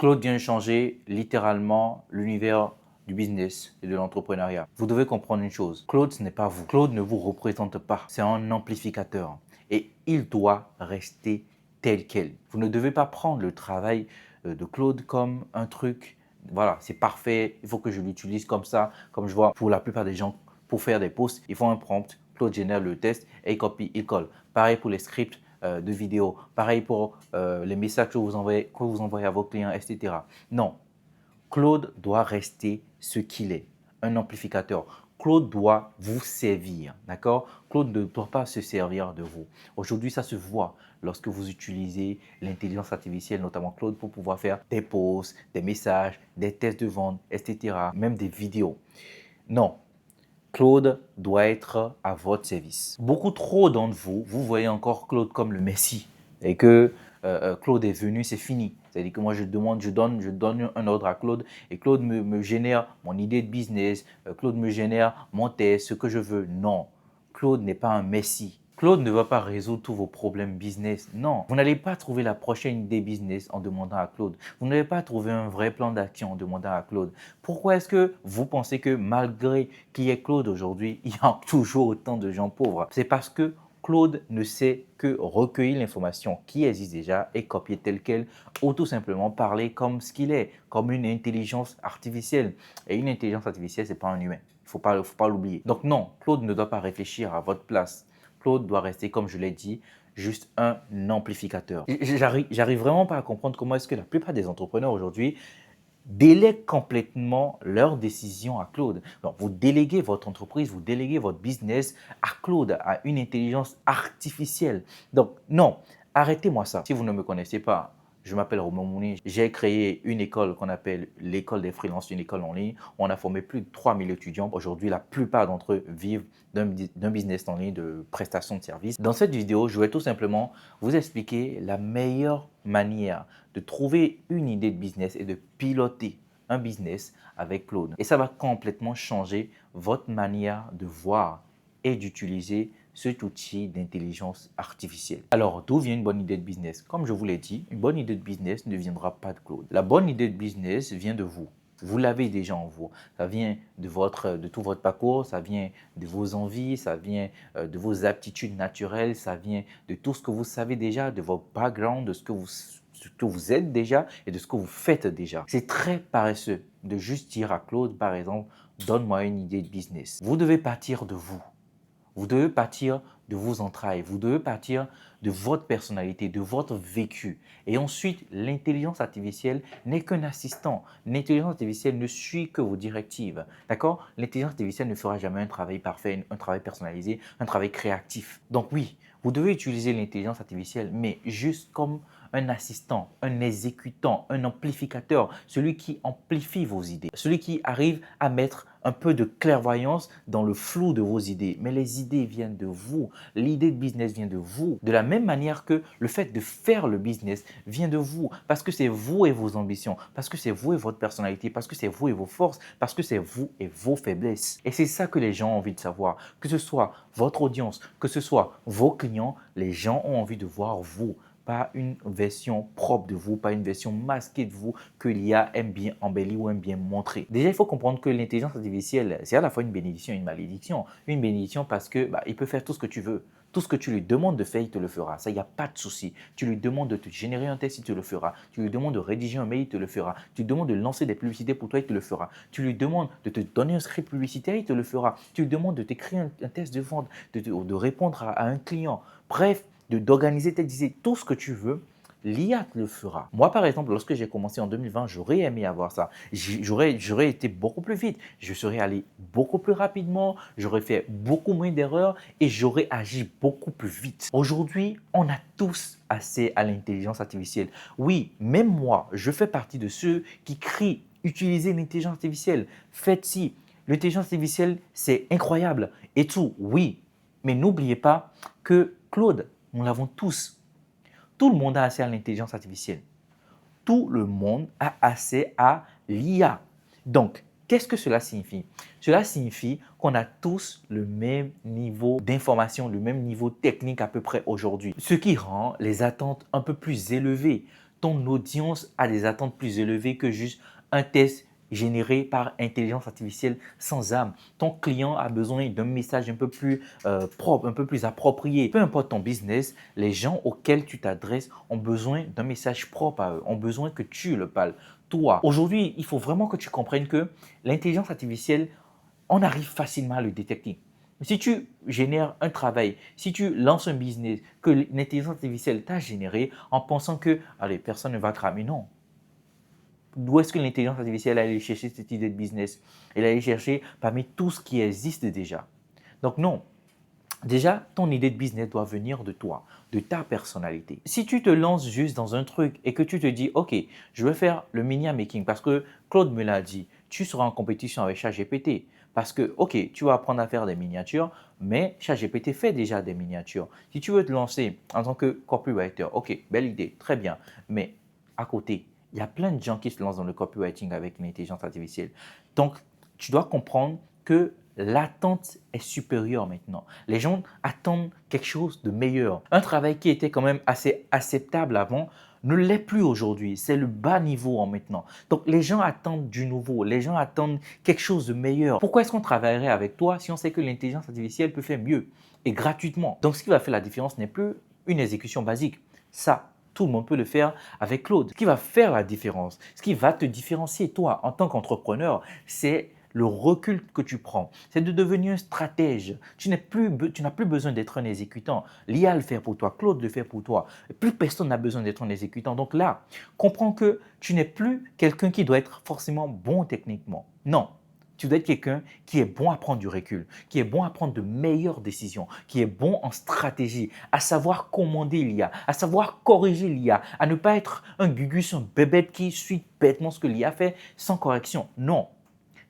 Claude vient de changer littéralement l'univers du business et de l'entrepreneuriat. Vous devez comprendre une chose, Claude, ce n'est pas vous. Claude ne vous représente pas. C'est un amplificateur et il doit rester tel quel. Vous ne devez pas prendre le travail de Claude comme un truc, voilà, c'est parfait, il faut que je l'utilise comme ça, comme je vois pour la plupart des gens, pour faire des posts, ils font un prompt, Claude génère le test et il copie, il colle. Pareil pour les scripts de vidéos, pareil pour les messages que vous envoyez à vos clients, etc. Non, Claude doit rester ce qu'il est, un amplificateur. Claude doit vous servir, d'accord? Claude ne doit pas se servir de vous. Aujourd'hui, ça se voit lorsque vous utilisez l'intelligence artificielle, notamment Claude, pour pouvoir faire des posts, des messages, des tests de vente, etc., même des vidéos. Non, Claude doit être à votre service. Beaucoup trop d'entre vous, vous voyez encore Claude comme le Messie et que Claude est venu, c'est fini. C'est-à-dire que moi, je donne un ordre à Claude et Claude me génère mon idée de business, Claude me génère mon test, ce que je veux. Non, Claude n'est pas un Messie. Claude ne va pas résoudre tous vos problèmes business. Non, vous n'allez pas trouver la prochaine idée business en demandant à Claude. Vous n'allez pas trouver un vrai plan d'action en demandant à Claude. Pourquoi est-ce que vous pensez que malgré qu'il y ait Claude aujourd'hui, il y a toujours autant de gens pauvres? C'est parce que Claude ne sait que recueillir l'information qui existe déjà et copier telle qu'elle ou tout simplement parler comme ce qu'il est, comme une intelligence artificielle. Et une intelligence artificielle, ce n'est pas un humain. Faut pas l'oublier. Donc non, Claude ne doit pas réfléchir à votre place. Claude doit rester, comme je l'ai dit, juste un amplificateur. J'arrive vraiment pas à comprendre comment est-ce que la plupart des entrepreneurs aujourd'hui délèguent complètement leurs décisions à Claude. Donc, vous déléguez votre entreprise, vous déléguez votre business à Claude, à une intelligence artificielle. Donc, non, arrêtez-moi ça. Si vous ne me connaissez pas, je m'appelle Romain Mouni. J'ai créé une école qu'on appelle l'école des freelances, une école en ligne. On a formé plus de 3000 étudiants. Aujourd'hui, la plupart d'entre eux vivent d'un business en ligne de prestation de services. Dans cette vidéo, je vais tout simplement vous expliquer la meilleure manière de trouver une idée de business et de piloter un business avec Claude. Et ça va complètement changer votre manière de voir et d'utiliser cet outil d'intelligence artificielle. Alors, d'où vient une bonne idée de business? Comme je vous l'ai dit, une bonne idée de business ne viendra pas de Claude. La bonne idée de business vient de vous. Vous l'avez déjà en vous. Ça vient de tout votre parcours, ça vient de vos envies, ça vient de vos aptitudes naturelles, ça vient de tout ce que vous savez déjà, de votre background, de ce que vous êtes déjà et de ce que vous faites déjà. C'est très paresseux de juste dire à Claude, par exemple, donne-moi une idée de business. Vous devez partir de vous. Vous devez partir de vos entrailles, vous devez partir de votre personnalité, de votre vécu. Et ensuite, l'intelligence artificielle n'est qu'un assistant. L'intelligence artificielle ne suit que vos directives. D'accord? L'intelligence artificielle ne fera jamais un travail parfait, un travail personnalisé, un travail créatif. Donc oui, vous devez utiliser l'intelligence artificielle, mais juste comme un assistant, un exécutant, un amplificateur, celui qui amplifie vos idées, celui qui arrive à mettre un peu de clairvoyance dans le flou de vos idées. Mais les idées viennent de vous, l'idée de business vient de vous. De la même manière que le fait de faire le business vient de vous, parce que c'est vous et vos ambitions, parce que c'est vous et votre personnalité, parce que c'est vous et vos forces, parce que c'est vous et vos faiblesses. Et c'est ça que les gens ont envie de savoir, que ce soit votre audience, que ce soit vos clients, les gens ont envie de voir vous, pas une version propre de vous, pas une version masquée de vous que l'IA aime bien embellir ou aime bien montrer. Déjà, il faut comprendre que l'intelligence artificielle, c'est à la fois une bénédiction et une malédiction. Une bénédiction parce que il peut faire tout ce que tu veux. Tout ce que tu lui demandes de faire, il te le fera. Ça, il n'y a pas de souci. Tu lui demandes de te générer un texte, il te le fera. Tu lui demandes de rédiger un mail, il te le fera. Tu lui demandes de lancer des publicités pour toi, il te le fera. Tu lui demandes de te donner un script publicitaire, il te le fera. Tu lui demandes de t'écrire un test de vente, de répondre à un client. Bref, d'organiser tes idées, tout ce que tu veux, l'IA te le fera. Moi, par exemple, lorsque j'ai commencé en 2020, j'aurais aimé avoir ça. J'aurais été beaucoup plus vite. Je serais allé beaucoup plus rapidement. J'aurais fait beaucoup moins d'erreurs et j'aurais agi beaucoup plus vite. Aujourd'hui, on a tous accès à l'intelligence artificielle. Oui, même moi, je fais partie de ceux qui crient utiliser l'intelligence artificielle. Faites-ci. L'intelligence artificielle, c'est incroyable et tout. Oui, mais n'oubliez pas que Claude, nous l'avons tous. Tout le monde a accès à l'intelligence artificielle. Tout le monde a accès à l'IA. Donc, qu'est-ce que cela signifie? Cela signifie qu'on a tous le même niveau d'information, le même niveau technique à peu près aujourd'hui. Ce qui rend les attentes un peu plus élevées. ton audience a des attentes plus élevées que juste un test généré par intelligence artificielle sans âme. Ton client a besoin d'un message un peu plus propre, un peu plus approprié. Peu importe ton business, les gens auxquels tu t'adresses ont besoin d'un message propre à eux, ont besoin que tu le parles. Toi, aujourd'hui, il faut vraiment que tu comprennes que l'intelligence artificielle, on arrive facilement à le détecter. Si tu génères un travail, si tu lances un business que l'intelligence artificielle t'a généré en pensant que allez, personne ne va cramer, non. D'où est-ce que l'intelligence artificielle allait chercher cette idée de business? Elle allait chercher parmi tout ce qui existe déjà. Donc non, déjà, ton idée de business doit venir de toi, de ta personnalité. Si tu te lances juste dans un truc et que tu te dis, OK, je veux faire le miniature making parce que Claude me l'a dit, tu seras en compétition avec ChatGPT. Parce que, OK, tu vas apprendre à faire des miniatures, mais ChatGPT fait déjà des miniatures. Si tu veux te lancer en tant que copywriter, OK, belle idée, très bien. Mais à côté, il y a plein de gens qui se lancent dans le copywriting avec l'intelligence artificielle. Donc, tu dois comprendre que l'attente est supérieure maintenant. Les gens attendent quelque chose de meilleur. Un travail qui était quand même assez acceptable avant ne l'est plus aujourd'hui. C'est le bas niveau en maintenant. Donc, les gens attendent du nouveau. Les gens attendent quelque chose de meilleur. Pourquoi est-ce qu'on travaillerait avec toi si on sait que l'intelligence artificielle peut faire mieux et gratuitement? Donc, ce qui va faire la différence n'est plus une exécution basique. Ça, tout le monde peut le faire avec Claude. Ce qui va faire la différence, ce qui va te différencier toi en tant qu'entrepreneur, c'est le recul que tu prends. C'est de devenir un stratège. Tu n'as plus besoin d'être un exécutant. L'IA le fait pour toi, Claude le fait pour toi. Plus personne n'a besoin d'être un exécutant. Donc là, comprends que tu n'es plus quelqu'un qui doit être forcément bon techniquement. Non. Tu dois être quelqu'un qui est bon à prendre du recul, qui est bon à prendre de meilleures décisions, qui est bon en stratégie, à savoir commander l'IA, à savoir corriger l'IA, à ne pas être un gugus, un bébête qui suit bêtement ce que l'IA fait sans correction. Non,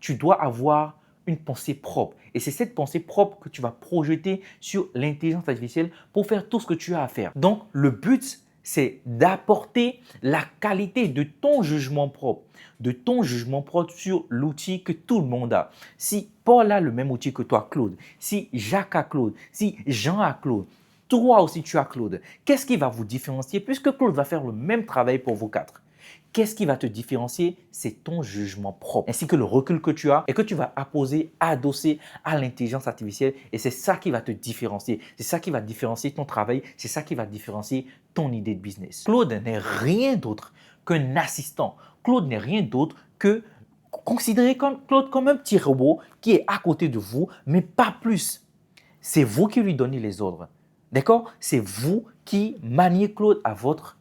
tu dois avoir une pensée propre. Et c'est cette pensée propre que tu vas projeter sur l'intelligence artificielle pour faire tout ce que tu as à faire. Donc, le but, c'est d'apporter la qualité de ton jugement propre, sur l'outil que tout le monde a. Si Paul a le même outil que toi, Claude, si Jacques a Claude, si Jean a Claude, toi aussi tu as Claude, qu'est-ce qui va vous différencier puisque Claude va faire le même travail pour vous quatre? Qu'est-ce qui va te différencier? C'est ton jugement propre, ainsi que le recul que tu as et que tu vas adosser à l'intelligence artificielle. Et c'est ça qui va te différencier. C'est ça qui va différencier ton travail. C'est ça qui va différencier ton idée de business. Claude n'est rien d'autre qu'un assistant. Claude n'est rien d'autre que considérez Claude comme un petit robot qui est à côté de vous, mais pas plus. C'est vous qui lui donnez les ordres. D'accord? C'est vous qui maniez Claude à votre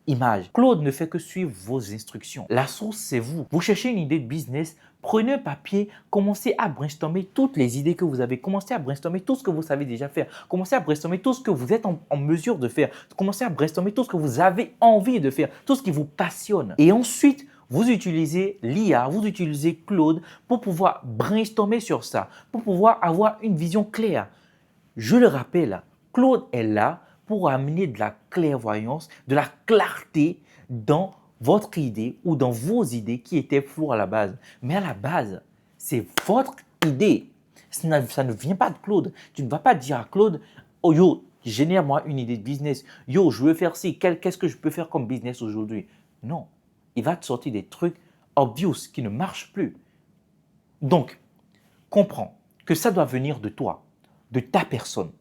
image. Claude ne fait que suivre vos instructions. La source, c'est vous. Vous cherchez une idée de business, prenez un papier, commencez à brainstormer toutes les idées que vous avez, commencez à brainstormer tout ce que vous savez déjà faire, commencez à brainstormer tout ce que vous êtes en mesure de faire, commencez à brainstormer tout ce que vous avez envie de faire, tout ce qui vous passionne. Et ensuite, vous utilisez l'IA, vous utilisez Claude pour pouvoir brainstormer sur ça, pour pouvoir avoir une vision claire. Je le rappelle, Claude est là pour amener de la clairvoyance, de la clarté dans votre idée ou dans vos idées qui étaient floues à la base. Mais à la base, c'est votre idée. Ça ne vient pas de Claude. Tu ne vas pas dire à Claude, oh yo, génère-moi une idée de business. Yo, je veux faire ci. Qu'est-ce que je peux faire comme business aujourd'hui? Non. Il va te sortir des trucs obvious qui ne marchent plus. Donc, comprends que ça doit venir de toi, de ta personne,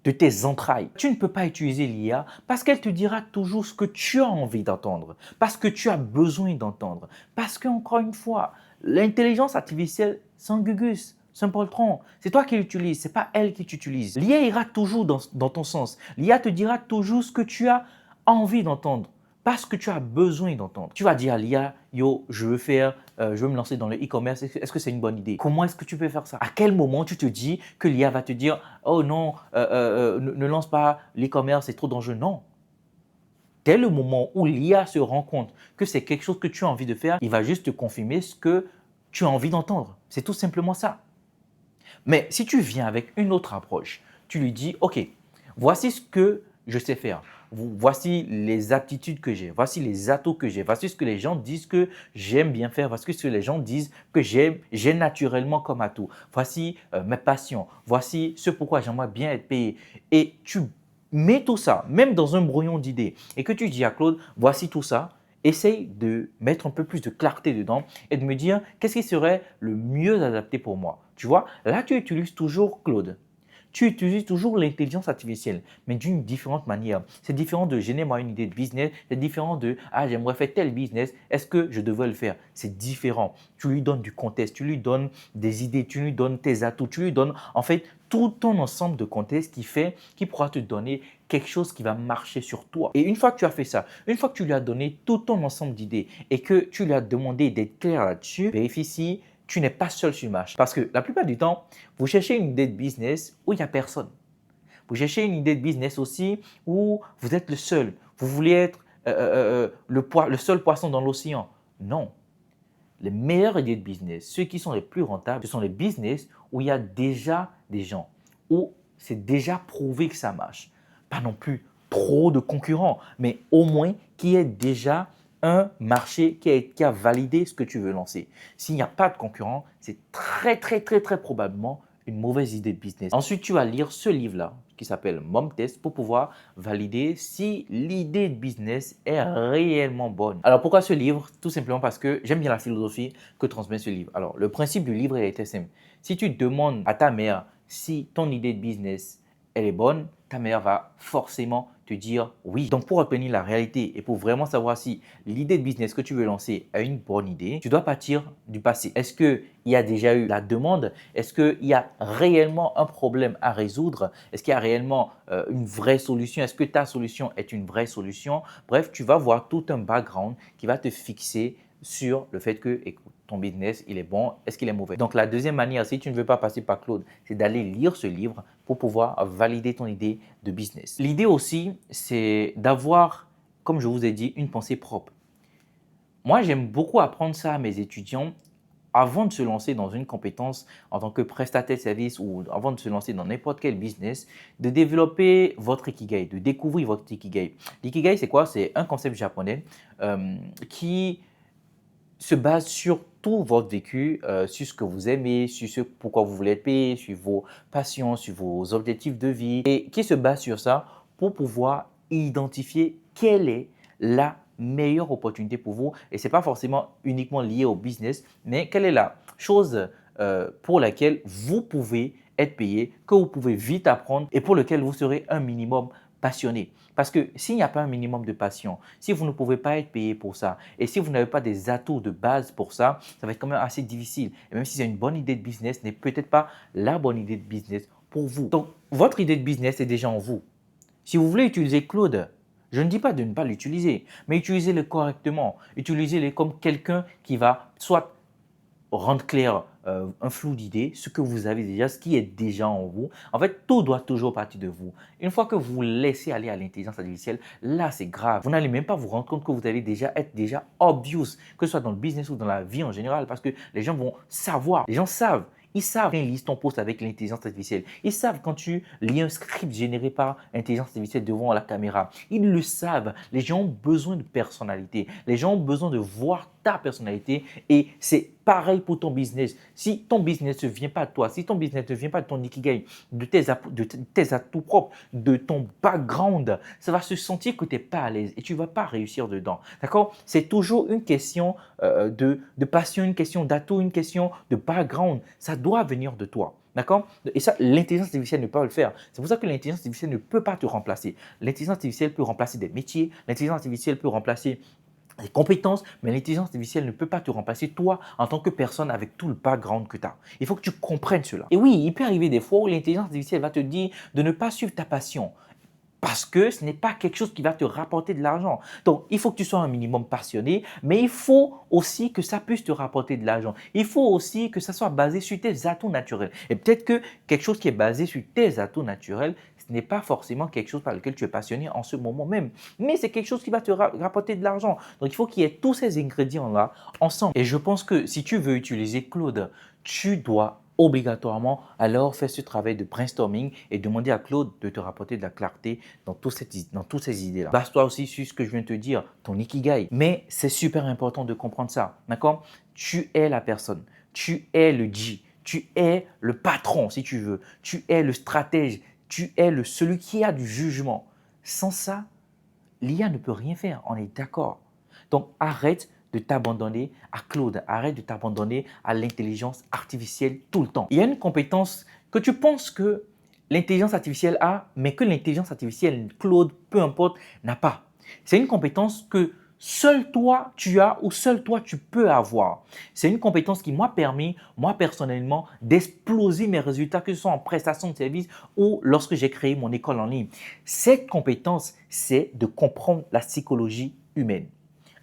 de tes entrailles. Tu ne peux pas utiliser l'IA parce qu'elle te dira toujours ce que tu as envie d'entendre, parce que tu as besoin d'entendre, parce qu'encore une fois, l'intelligence artificielle, c'est un gugus, c'est un poltron. C'est toi qui l'utilises, ce n'est pas elle qui t'utilise. L'IA ira toujours dans ton sens. L'IA te dira toujours ce que tu as envie d'entendre. Parce que tu as besoin d'entendre. Tu vas dire à l'IA, yo, je veux me lancer dans le e-commerce. Est-ce que c'est une bonne idée? Comment est-ce que tu peux faire ça? À quel moment tu te dis que l'IA va te dire, oh non, ne lance pas l'e-commerce, c'est trop dangereux? Non. Dès le moment où l'IA se rend compte que c'est quelque chose que tu as envie de faire, il va juste te confirmer ce que tu as envie d'entendre. C'est tout simplement ça. Mais si tu viens avec une autre approche, tu lui dis, OK, voici ce que je sais faire. Voici les aptitudes que j'ai, voici les atouts que j'ai, voici ce que les gens disent que j'aime bien faire, voici ce que les gens disent que j'ai naturellement comme atout. Voici mes passions, voici ce pourquoi j'aimerais bien être payé. Et tu mets tout ça, même dans un brouillon d'idées, et que tu dis à Claude, voici tout ça, essaye de mettre un peu plus de clarté dedans et de me dire qu'est-ce qui serait le mieux adapté pour moi. Tu vois, là, tu utilises toujours Claude. Tu utilises toujours l'intelligence artificielle, mais d'une différente manière. C'est différent de générer une idée de business, c'est différent de j'aimerais faire tel business, est-ce que je devrais le faire? C'est différent. Tu lui donnes du contexte, tu lui donnes des idées, tu lui donnes tes atouts, tu lui donnes en fait tout ton ensemble de contexte qui pourra te donner quelque chose qui va marcher sur toi. Et une fois que tu as fait ça, une fois que tu lui as donné tout ton ensemble d'idées et que tu lui as demandé d'être clair là-dessus, vérifie si tu n'es pas seul sur le marché. Parce que la plupart du temps, vous cherchez une idée de business où il n'y a personne. Vous cherchez une idée de business aussi où vous êtes le seul. Vous voulez être le seul poisson dans l'océan. Non. Les meilleures idées de business, ceux qui sont les plus rentables, ce sont les business où il y a déjà des gens, où c'est déjà prouvé que ça marche. Pas non plus trop de concurrents, mais au moins qui est déjà un marché qui a validé ce que tu veux lancer. S'il n'y a pas de concurrent, c'est très probablement une mauvaise idée de business. Ensuite, tu vas lire ce livre-là qui s'appelle Mom Test pour pouvoir valider si l'idée de business est réellement bonne. Alors, pourquoi ce livre? Tout simplement parce que j'aime bien la philosophie que transmet ce livre. Alors, le principe du livre est très simple. Si tu demandes à ta mère si ton idée de business elle est bonne, ta mère va forcément te dire oui. Donc, pour obtenir la réalité et pour vraiment savoir si l'idée de business que tu veux lancer a une bonne idée, tu dois partir du passé. Est-ce qu'il y a déjà eu la demande? Est-ce qu'il y a réellement un problème à résoudre? Est-ce qu'il y a réellement une vraie solution? Est-ce que ta solution est une vraie solution? Bref, tu vas voir tout un background qui va te fixer sur le fait que, écoute, ton business, il est bon, est-ce qu'il est mauvais? Donc, la deuxième manière, si tu ne veux pas passer par Claude, c'est d'aller lire ce livre pour pouvoir valider ton idée de business. L'idée aussi, c'est d'avoir, comme je vous ai dit, une pensée propre. Moi, j'aime beaucoup apprendre ça à mes étudiants avant de se lancer dans une compétence en tant que prestataire de service ou avant de se lancer dans n'importe quel business, de développer votre Ikigai, de découvrir votre Ikigai. L'ikigai, c'est quoi? C'est un concept japonais qui se base sur tout votre vécu, sur ce que vous aimez, sur ce pourquoi vous voulez être payé, sur vos passions, sur vos objectifs de vie et qui se base sur ça pour pouvoir identifier quelle est la meilleure opportunité pour vous. Et ce n'est pas forcément uniquement lié au business, mais quelle est la chose pour laquelle vous pouvez être payé, que vous pouvez vite apprendre et pour lequel vous serez un minimum passionné. Parce que s'il n'y a pas un minimum de passion, si vous ne pouvez pas être payé pour ça et si vous n'avez pas des atouts de base pour ça, ça va être quand même assez difficile. Et même si c'est une bonne idée de business, ce n'est peut-être pas la bonne idée de business pour vous. Donc, votre idée de business est déjà en vous. Si vous voulez utiliser Claude, je ne dis pas de ne pas l'utiliser, mais utilisez-le correctement. Utilisez-le comme quelqu'un qui va soit rendre clair un flou d'idées, ce que vous avez déjà, ce qui est déjà en vous. En fait, tout doit toujours partir de vous. Une fois que vous laissez aller à l'intelligence artificielle, là, c'est grave. Vous n'allez même pas vous rendre compte que vous allez déjà être déjà obvious, que ce soit dans le business ou dans la vie en général, parce que les gens vont savoir. Les gens savent. Ils savent quand ils lisent ton post avec l'intelligence artificielle. Ils savent quand tu lis un script généré par intelligence artificielle devant la caméra. Ils le savent. Les gens ont besoin de personnalité. Les gens ont besoin de voir ta personnalité et c'est pareil pour ton business. Si ton business ne vient pas de toi, si ton business ne vient pas de ton ikigai, de tes atouts propres, de ton background, ça va se sentir que tu n'es pas à l'aise et tu ne vas pas réussir dedans. D'accord? C'est toujours une question de passion, une question d'atout, une question de background. Ça doit venir de toi. D'accord? Et ça, l'intelligence artificielle ne peut pas le faire. C'est pour ça que l'intelligence artificielle ne peut pas te remplacer. L'intelligence artificielle peut remplacer des métiers, l'intelligence artificielle peut remplacer des compétences, mais l'intelligence artificielle ne peut pas te remplacer toi en tant que personne avec tout le background que tu as. Il faut que tu comprennes cela. Et oui, il peut arriver des fois où l'intelligence artificielle va te dire de ne pas suivre ta passion parce que ce n'est pas quelque chose qui va te rapporter de l'argent. Donc, il faut que tu sois un minimum passionné, mais il faut aussi que ça puisse te rapporter de l'argent. Il faut aussi que ça soit basé sur tes atouts naturels. Et peut-être que quelque chose qui est basé sur tes atouts naturels, ce n'est pas forcément quelque chose par lequel tu es passionné en ce moment même, mais c'est quelque chose qui va te rapporter de l'argent. Donc, il faut qu'il y ait tous ces ingrédients-là ensemble. Et je pense que si tu veux utiliser Claude, tu dois obligatoirement alors faire ce travail de brainstorming et demander à Claude de te rapporter de la clarté dans toutes ces idées-là. Base-toi aussi sur ce que je viens de te dire, ton ikigai. Mais c'est super important de comprendre ça, d'accord? Tu es la personne, tu es le G, tu es le patron si tu veux, tu es le stratège. Tu es celui qui a du jugement. Sans ça, l'IA ne peut rien faire, on est d'accord. Donc arrête de t'abandonner à Claude, arrête de t'abandonner à l'intelligence artificielle tout le temps. Il y a une compétence que tu penses que l'intelligence artificielle a, mais que l'intelligence artificielle, Claude, peu importe, n'a pas. C'est une compétence que seul toi tu as ou seul toi tu peux avoir. C'est une compétence qui m'a permis, moi personnellement, d'exploser mes résultats, que ce soit en prestation de service ou lorsque j'ai créé mon école en ligne. Cette compétence, c'est de comprendre la psychologie humaine.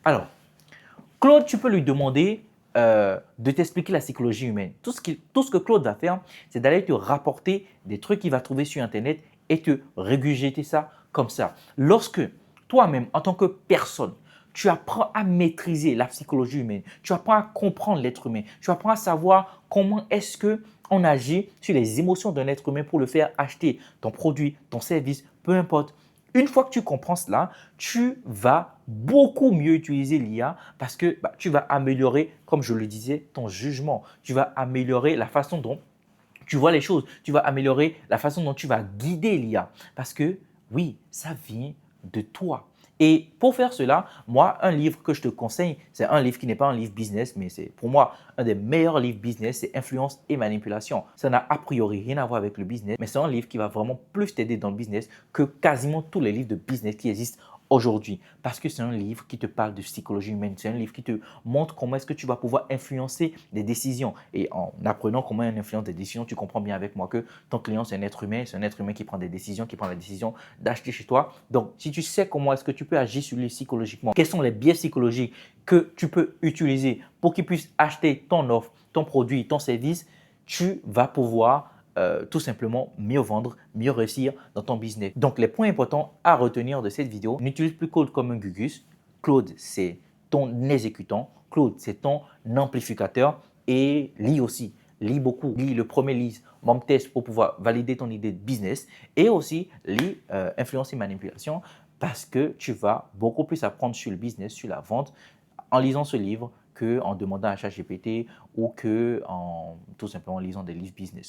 Alors, Claude, tu peux lui demander de t'expliquer la psychologie humaine. Tout ce que Claude va faire, c'est d'aller te rapporter des trucs qu'il va trouver sur Internet et te régurgiter ça comme ça. Lorsque toi-même, en tant que personne, tu apprends à maîtriser la psychologie humaine, tu apprends à comprendre l'être humain, tu apprends à savoir comment est-ce qu'on agit sur les émotions d'un être humain pour le faire acheter ton produit, ton service, peu importe. Une fois que tu comprends cela, tu vas beaucoup mieux utiliser l'IA parce que tu vas améliorer, comme je le disais, ton jugement. Tu vas améliorer la façon dont tu vois les choses. Tu vas améliorer la façon dont tu vas guider l'IA parce que oui, ça vient de toi. Et pour faire cela, moi, un livre que je te conseille, c'est un livre qui n'est pas un livre business, mais c'est pour moi un des meilleurs livres business, c'est Influence et Manipulation. Ça n'a a priori rien à voir avec le business, mais c'est un livre qui va vraiment plus t'aider dans le business que quasiment tous les livres de business qui existent aujourd'hui. Parce que c'est un livre qui te parle de psychologie humaine, c'est un livre qui te montre comment est-ce que tu vas pouvoir influencer des décisions. Et en apprenant comment on influence des décisions, tu comprends bien avec moi que ton client, c'est un être humain qui prend des décisions, qui prend la décision d'acheter chez toi. Donc, si tu sais comment est-ce que tu peux agir sur lui psychologiquement, quels sont les biais psychologiques que tu peux utiliser pour qu'il puisse acheter ton offre, ton produit, ton service, tu vas pouvoir tout simplement mieux vendre, mieux réussir dans ton business. Donc, les points importants à retenir de cette vidéo, n'utilise plus Claude comme un gugus. Claude, c'est ton exécutant. Claude, c'est ton amplificateur. Et lis aussi. Lis beaucoup. Lis le premier livre, Mom Test, pour pouvoir valider ton idée de business. Et aussi, lis Influence et Manipulation parce que tu vas beaucoup plus apprendre sur le business, sur la vente en lisant ce livre qu'en demandant à ChatGPT ou que en tout simplement lisant des livres business.